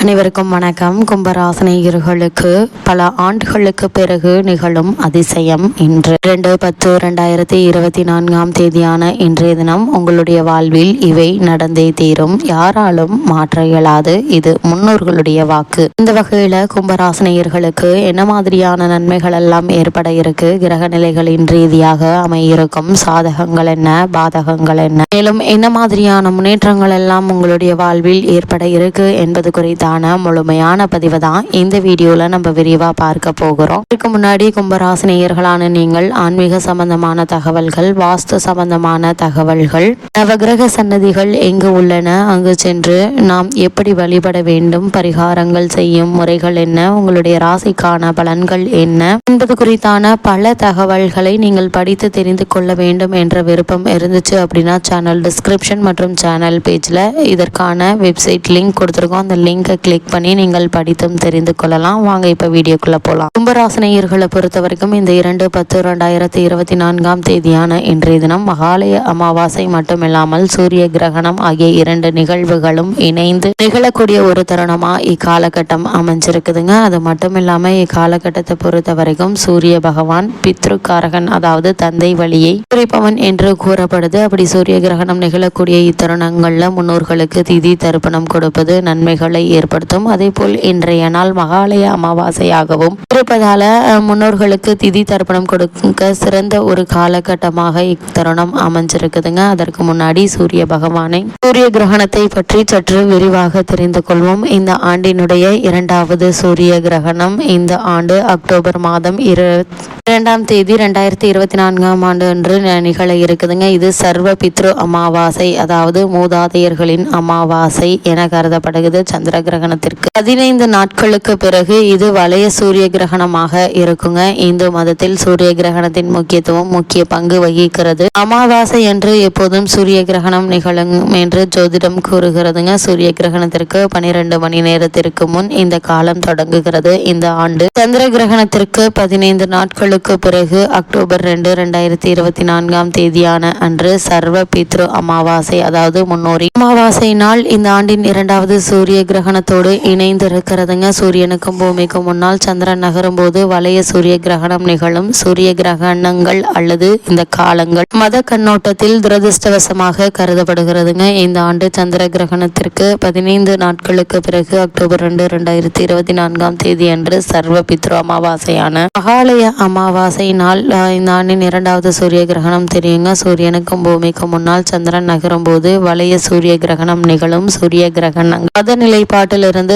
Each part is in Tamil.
அனைவருக்கும் வணக்கம். கும்பராசினியர்களுக்கு பல ஆண்டுகளுக்கு பிறகு நிகழும் அதிசயம் இன்று 2/10/2024 இன்றைய தினம் உங்களுடைய வாழ்வில் இவை நடந்தே தீரும். யாராலும் மாற்ற இயலாது. இது முன்னோர்களுடைய வாக்கு. இந்த வகையில கும்பராசினியர்களுக்கு என்ன மாதிரியான நன்மைகள் எல்லாம் ஏற்பட இருக்கு, கிரக நிலைகளின் ரீதியாக அமையிருக்கும் சாதகங்கள் என்ன, பாதகங்கள் என்ன, மேலும் என்ன மாதிரியான முன்னேற்றங்கள் எல்லாம் உங்களுடைய வாழ்வில் ஏற்பட இருக்கு என்பது குறித்த முழுமையான பதிவு தான் இந்த வீடியோல நம்ம விரிவா பார்க்க போகிறோம். இதுக்கு முன்னாடி கும்பராசினியர்களான நீங்கள் ஆன்மீக சம்பந்தமான தகவல்கள், வாஸ்து சம்பந்தமான தகவல்கள், நவகிரக சன்னதிகள் எங்கு உள்ளன, அங்கு சென்று நாம் எப்படி வழிபட வேண்டும், பரிகாரங்கள் செய்யும் முறைகள் என்ன, உங்களுடைய ராசிக்கான பலன்கள் என்ன என்பது குறித்தான பல தகவல்களை நீங்கள் படித்து தெரிந்து கொள்ள வேண்டும் என்ற விருப்பம் இருந்துச்சு அப்படின்னா சேனல் டிஸ்கிரிப்ஷன் மற்றும் சேனல் பேஜ்ல இதற்கான வெப்சைட் லிங்க் கொடுத்திருக்கோம். அந்த லிங்கை கிளிக் பண்ணி நீங்கள் படித்தும் தெரிந்து கொள்ளலாம். வாங்க இப்ப வீடியோக்குள்ள போலாம். கும்பராசினியர்களை பொறுத்த வரைக்கும் இந்த 2/10/2024 இன்றைய தினம் மகாலய அமாவாசை மட்டுமில்லாமல் சூரிய கிரகணம் ஆகிய 2 நிகழ்வுகளும் இணைந்து நிகழக்கூடிய ஒரு தருணமா இக்காலகட்டம் அமைஞ்சிருக்குதுங்க. அது மட்டும் இல்லாம இக்காலகட்டத்தை பொறுத்த வரைக்கும் சூரிய பகவான் பித்ருக்காரகன், அதாவது தந்தை வழியை குறிப்பவன் என்று கூறப்படுது. அப்படி சூரிய கிரகணம் நிகழக்கூடிய இத்தருணங்கள்ல முன்னோர்களுக்கு திதி தர்ப்பணம் கொடுப்பது நன்மைகளை ஏற்படுத்தும். அதே போல் இன்றைய நாள் மகாலய அமாவாசையாகவும் இருப்பதால முன்னோர்களுக்கு திதி தர்ப்பணம் கொடுக்க சிறந்த ஒரு காலகட்டமாக இத்தருணம் அமைஞ்சிருக்குதுங்க. அதற்கு முன்னாடி சூரிய பகவானை, சூரிய கிரகணத்தை பற்றி சற்று விரிவாக தெரிந்து கொள்வோம். இந்த ஆண்டினுடைய 2வது சூரிய கிரகணம் இந்த ஆண்டு அக்டோபர் மாதம் 2ஆம் தேதி 2024 அன்று நிகழ இருக்குதுங்க. இது சர்வ பித்ரு அமாவாசை, அதாவது மூதாதையர்களின் அமாவாசை என கருதப்படுகிறது. சந்திர கிரகணத்திற்கு 15 நாட்களுக்கு பிறகு இது வளைய சூரிய கிரகணமாக இருக்குங்க. இந்து மதத்தில் சூரிய கிரகணத்தின் முக்கியத்துவம் முக்கிய பங்கு வகிக்கிறது. அமாவாசை என்று எப்போதும் சூரிய கிரகணம் நிகழும் என்று ஜோதிடம் கூறுகிறதுங்க. சூரிய கிரகணத்திற்கு 12 மணி நேரத்திற்கு முன் இந்த காலம் தொடங்குகிறது. இந்த ஆண்டு சந்திர கிரகணத்திற்கு 15 நாட்களுக்கு பிறகு அக்டோபர் 2, 2024 அன்று சர்வ பித்ரு அமாவாசை, அதாவது முன்னோரி அமாவாசை நாள் இந்த ஆண்டின் 2வது சூரிய கிரகணத்தோடு இணைந்து இருக்கிறதுங்க. சூரியனுக்கும் பூமிக்கும் முன்னால் சந்திரன் நகரும் போது வளைய சூரிய கிரகணம் நிகழும். சூரிய கிரகணங்கள் அல்லது இந்த காலங்கள் மத கண்ணோட்டத்தில் துரதிருஷ்டவசமாக கருதப்படுகிறதுங்க. இந்த ஆண்டு சந்திர கிரகணத்திற்கு 15 நாட்களுக்கு பிறகு அக்டோபர் 2, 2024 அன்று சர்வ பித்ரு அமாவாசையான மகாலய அமாவாசை நாள் இந்த ஆண்டின் 2வது சூரிய கிரகணம் தெரியுங்க. சூரியனுக்கும் பூமிக்கும் முன்னால் சந்திரன் நகரும் போது வளைய சூரிய கிரகணம் நிகழும். சூரிய கிரகணங்கள் மத நிலைப்பாட்டிலிருந்து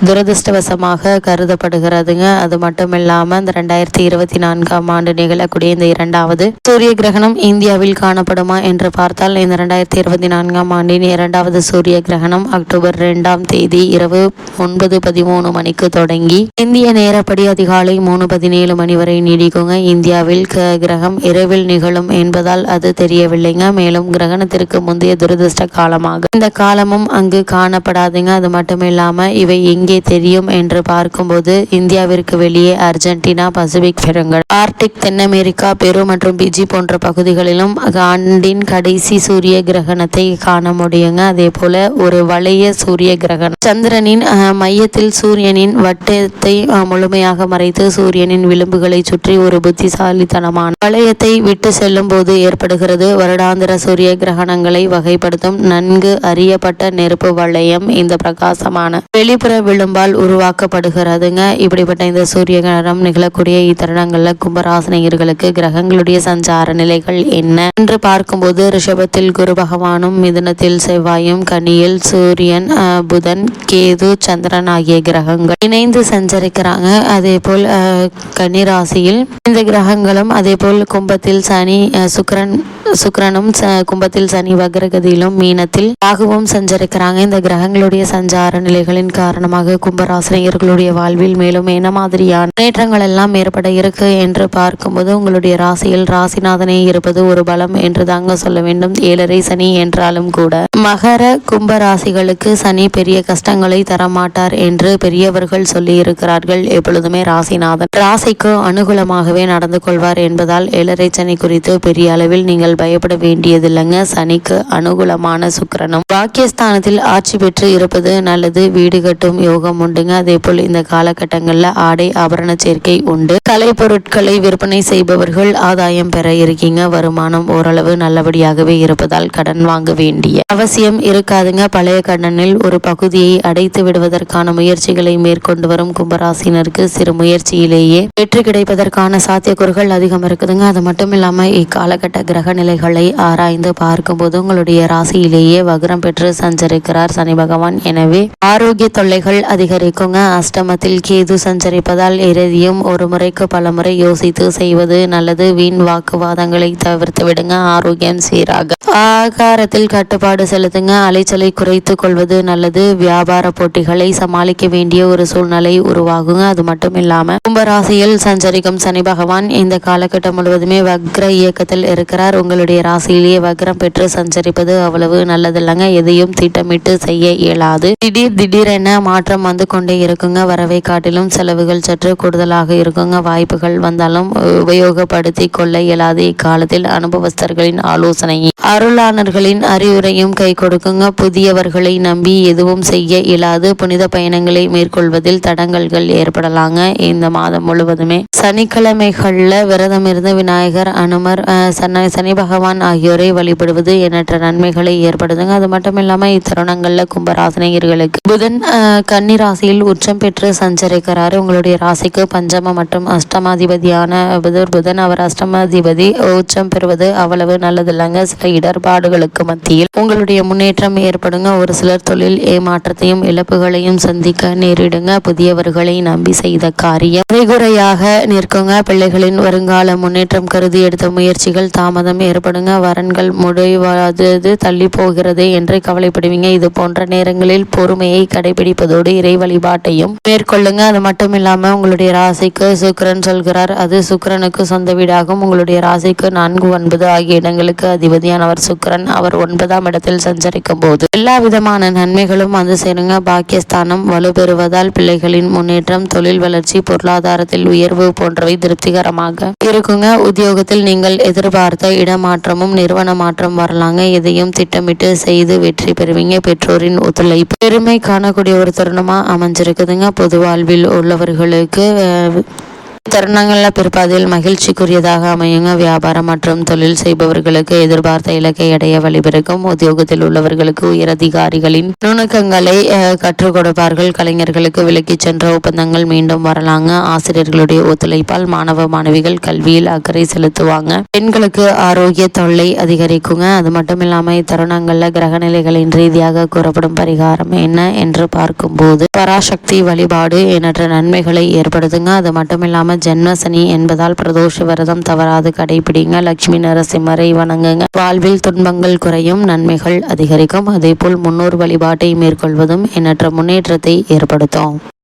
துரதிருஷ்டவசமாக கருதப்படுகிறதுங்க. அது மட்டும் இல்லாம இந்த 2024 ஆண்டு நிகழக்கூடிய இந்த 2வது சூரிய கிரகணம் இந்தியாவில் காணப்படுமா என்று பார்த்தால் இந்த 2024 ஆண்டின் 2வது சூரிய கிரகணம் அக்டோபர் 2ஆம் தேதி இரவு 9:13 மணிக்கு தொடங்கி இந்திய நேரப்படி அதிகாலை 3:17 மணி வரை நீடிக்குங்க. இந்தியாவில் கிரகம் இரவில் நிகழும் என்பதால் அது தெரியவில்லைங்க. மேலும் கிரகணத்திற்கு முந்தைய துரதிருஷ்ட காலமாக இந்த காலமும் அங்கு காணப்படாதுங்க. அது மட்டும் இல்லாம இவை எங்கே தெரியும் என்று பார்க்கும்போது இந்தியாவிற்கு வெளியே அர்ஜென்டினா, பசிபிக் பெருங்கடல், ஆர்டிக், தென் அமெரிக்கா, பெரு மற்றும் பிஜி போன்ற பகுதிகளிலும் ஆண்டின் கடைசி சூரிய கிரகணத்தை காண முடியுங்க. அதே போல ஒரு வளைய சூரிய கிரகணம் சந்திரனின் மையத்தில் சூரியனின் வட்டத்தை முழுமையாக மறைத்து சூரியனின் விளிம்புகளை சுற்றி ஒரு புத்திசாலித்தனமான வளையத்தை விட்டு செல்லும் போது ஏற்படுகிறது. வருடாந்திர சூரிய கிரகணங்களை வகைப்படுத்தும் நன்கு அறியப்பட்ட நெருப்பு வளையம் இந்த பிரகாசமான வெளிப்புற விளிம்பால் உருவாக்கப்படுகிறதுங்க. இப்படிப்பட்ட இந்த சூரிய கிரகணம் நிகழக்கூடிய இத்தருணங்கள்ல கும்பராசினியர்களுக்கு கிரகங்களுடைய சஞ்சார நிலைகள் என்ன என்று பார்க்கும்போது ரிஷபத்தில் குரு பகவானும், மிதுனத்தில் செவ்வாயும், கன்னியில் சூரியன், புதன், கேது, சந்திரன் ஆகிய கிரகங்கள் இணைந்து சஞ்சரிக்கிறாங்க. அதே போல் கன்னிராசியில் இந்த கிரகங்களும், அதே போல் கும்பத்தில் சனி, சுக்கிரனும், கும்பத்தில் சனி வக்ரகதியிலும், மீனத்தில் ராகுவும் சஞ்சரிக்கிறாங்க. இந்த கிரகங்களுடைய சஞ்சார நிலைகளின் காரணமாக கும்பராசினியர்களுடைய வாழ்வில் மேலும் என்ன மாதிரியான முன்னேற்றங்கள் எல்லாம் ஏற்பட இருக்கு என்று பார்க்கும்போது உங்களுடைய ராசியில் ராசிநாதனே இருப்பது ஒரு பலம் என்று தாங்க சொல்ல வேண்டும். 7.5 சனி என்றாலும் கூட மகர கும்ப ராசிகளுக்கு சனி பெரிய கஷ்டங்களை தரமாட்டார் என்று பெரியவர்கள் சொல்லி இருக்கிறார்கள். எப்பொழுதுமே ராசிநாதன் ராசிக்கு அனுகூலமாகவே நடந்து கொள்வார் என்பதால் 7.5 சனி குறித்து பெரிய அளவில் நீங்கள் பயப்பட வேண்டியதில்லைங்க. சனிக்கு அனுகூலமான சுக்கிரனும் பாக்கியஸ்தானத்தில் ஆட்சி பெற்று இருப்பது நல்லது. வீடு கட்டும் யோகம் உண்டுங்க. அதே போல் இந்த காலகட்டங்களில் ஆடை ஆபரண சேர்க்கை உண்டு. கலை பொருட்களை விற்பனை செய்பவர்கள் ஆதாயம் பெற இருக்கீங்க. வருமானம் ஓரளவு நல்லபடியாகவே இருப்பதால் கடன் வாங்க வேண்டிய அவசியம் இருக்காதுங்க. பழைய கடனில் ஒரு பகுதியை அடைத்து விடுவதற்கான முயற்சிகளை மேற்கொண்டு வரும் கும்பராசினருக்கு சிறு முயற்சியிலேயே வெற்றி கிடைப்பதற்கான சாத்தியக்கூறுகள் அதிகம் இருக்குதுங்க. அது மட்டும் இல்லாம இக்காலகட்ட கிரக நிலைகளை ஆராய்ந்து பார்க்கும்போது உங்களுடைய ராசியிலேயே வக்ரம் பெற்று சஞ்சரிக்கிறார் சனி பகவான். எனவே ஆரோக்கிய தொல்லைகள் அதிகரிக்குங்க. அஷ்டமத்தில் கேது சஞ்சரிப்பதால் இறுதியும் ஒரு முறைக்கு பல முறை யோசித்து செய்வது நல்லது. வீண் வாக்குவாதங்களை தவிர்த்து விடுங்க. ஆரோக்கியம் சீராக. ஆகாரத்தில் கட்டுப்பாடு செலுத்துங்க. அலைச்சலை குறைத்து கொள்வது நல்லது. வியாபார போட்டிகளை சமாளிக்க வேண்டிய ஒரு சூழ்நிலை உருவாகுங்க. அது மட்டும் இல்லாம கும்பராசியில் சஞ்சரிக்கும் சனி பகவான் இந்த காலகட்டம் முழுவதுமே வக்ர இயக்கத்தில் இருக்கிறார். உங்களுடைய ராசியிலேயே வக்ரம் பெற்று சஞ்சரிப்பது அவ்வளவு நல்லதில்லைங்க. எதையும் திட்டமிட்டு செய்ய இயலாது. திடீரென மாற்றம் வந்து கொண்டே இருக்குங்க. வரவை காட்டிலும் செலவுகள் சற்று கூடுதலாக இருக்குங்க. வாய்ப்புகள் வந்தாலும் உபயோகப்படுத்தி கொள்ள இயலாது. இக்காலத்தில் அனுபவஸ்தர்களின் ஆலோசனையை அருளாளர்களின் அறிவுரையும் கை கொடுக்குங்க. புதியவர்களை நம்பி எதுவும் செய்ய இயலாது. புனித பயணங்களை மேற்கொள்வதில் தடங்கல்கள் ஏற்படலாங்க. இந்த மாதம் முழுவதுமே சனிக்கிழமைகள்ல விரதம் இருந்து விநாயகர், அனுமர், சனி பகவான் ஆகியோரை வழிபடுவது எண்ணற்ற நன்மைகளை ஏற்படுதுங்க. அது மட்டும் இல்லாம இத்தருணங்கள்ல கும்பராசினியர்களுக்கு புதன் கன்னி ராசியில் உச்சம் பெற்று சஞ்சரிக்கிறாரு. உங்களுடைய ராசிக்கு பஞ்சம மற்றும் அஷ்டமாதிபதியான புதன், அவர் அஷ்டமாதிபதி உச்சம் பெறுவது அவ்வளவு நல்லதில்லைங்க. சில இடர்பாடுகளுக்கு மத்தியில் உங்களுடைய முன்னேற்றம் ஏற்படுங்க. ஒரு சிலர் தொழில் ஏமாற்றத்தையும் இழப்புகளையும் சந்திக்க நேரிடுங்க. புதியவர்களை நம்பி செய்த காரியம் குறையாக நிற்குங்க. பிள்ளைகளின் வருங்கால முன்னேற்றம் கருதி எடுத்த முயற்சிகள் தாமதம் ஏற்படுங்க. வரன்கள் முடிவாது தள்ளி போகிறது என்று கவலைப்படுவீங்க. இது போன்ற நேரங்களில் பொறுமையை கடைபிடிப்பதோடு இறை வழிபாட்டையும் மேற்கொள்ளுங்க. அது மட்டும் இல்லாம உங்களுடைய ராசிக்கு சுக்கிரன் சொல்கிறார். அது சுக்கிரனுக்கு சொந்த வீடாகும். உங்களுடைய ராசிக்கு 4, 9 ஆகிய இடங்களுக்கு அதிபதியானவர் சுக்கிரன். அவர் 9ஆம் இடத்தில் சஞ்சரிக்கும் போது எல்லா விதமான நன்மைகளும் வந்து சேருங்க. பாக்கியஸ்தானம் வலுப்பெறுவதால் பிள்ளைகளின் முன்னேற்றம், தொழில் வளர்ச்சி, பொருளாதாரத்தில் உயர்வு போன்றவை திருப்திகரமாக இருக்குங்க. உத்தியோகத்தில் நீங்கள் எதிர்பார்த்த இடமாற்றமும் நிறுவன மாற்றம் வரலாங்க. எதையும் திட்டமிட்டு செய்து வெற்றி பெறுவீங்க. பெற்றோரின் ஒத்துழைப்பு பெருமை காணக்கூடிய ஒரு தருணமா அமைஞ்சிருக்குதுங்க. பொது வாழ்வில் உள்ளவர்களுக்கு தருணங்கள்ல பிற்பாதையில் மகிழ்ச்சிக்குரியதாக அமையுங்க. வியாபாரம் மற்றும் தொழில் செய்பவர்களுக்கு எதிர்பார்த்த இலக்கை அடைய வழிபிறக்கும். உத்தியோகத்தில் உள்ளவர்களுக்கு உயரதிகாரிகளின் நுணுக்கங்களை கற்றுக் கொடுப்பார்கள். கலைஞர்களுக்கு விலக்கி சென்ற ஒப்பந்தங்கள் மீண்டும் வரலாங்க. ஆசிரியர்களுடைய ஒத்துழைப்பால் மாணவ மாணவிகள் கல்வியில் அக்கறை செலுத்துவாங்க. பெண்களுக்கு ஆரோக்கிய தொல்லை அதிகரிக்குங்க. அது மட்டும் இல்லாம இத்தருணங்கள்ல கிரக நிலைகளின் ரீதியாக கூறப்படும் பரிகாரம் என்ன என்று பார்க்கும்போது பராசக்தி வழிபாடு எண்ணற்ற நன்மைகளை ஏற்படுத்துங்க. அது மட்டும் இல்லாம ஜென்மசனி என்பதால் பிரதோஷ விரதம் தவறாது கடைபிடிங்க. லட்சுமி நரசிம்மரை வணங்குங்க. வாழ்வில் துன்பங்கள் குறையும், நன்மைகள் அதிகரிக்கும். அதே போல் முன்னோர் வழிபாட்டை மேற்கொள்வதும் எண்ணற்ற முன்னேற்றத்தை ஏற்படுத்தும்.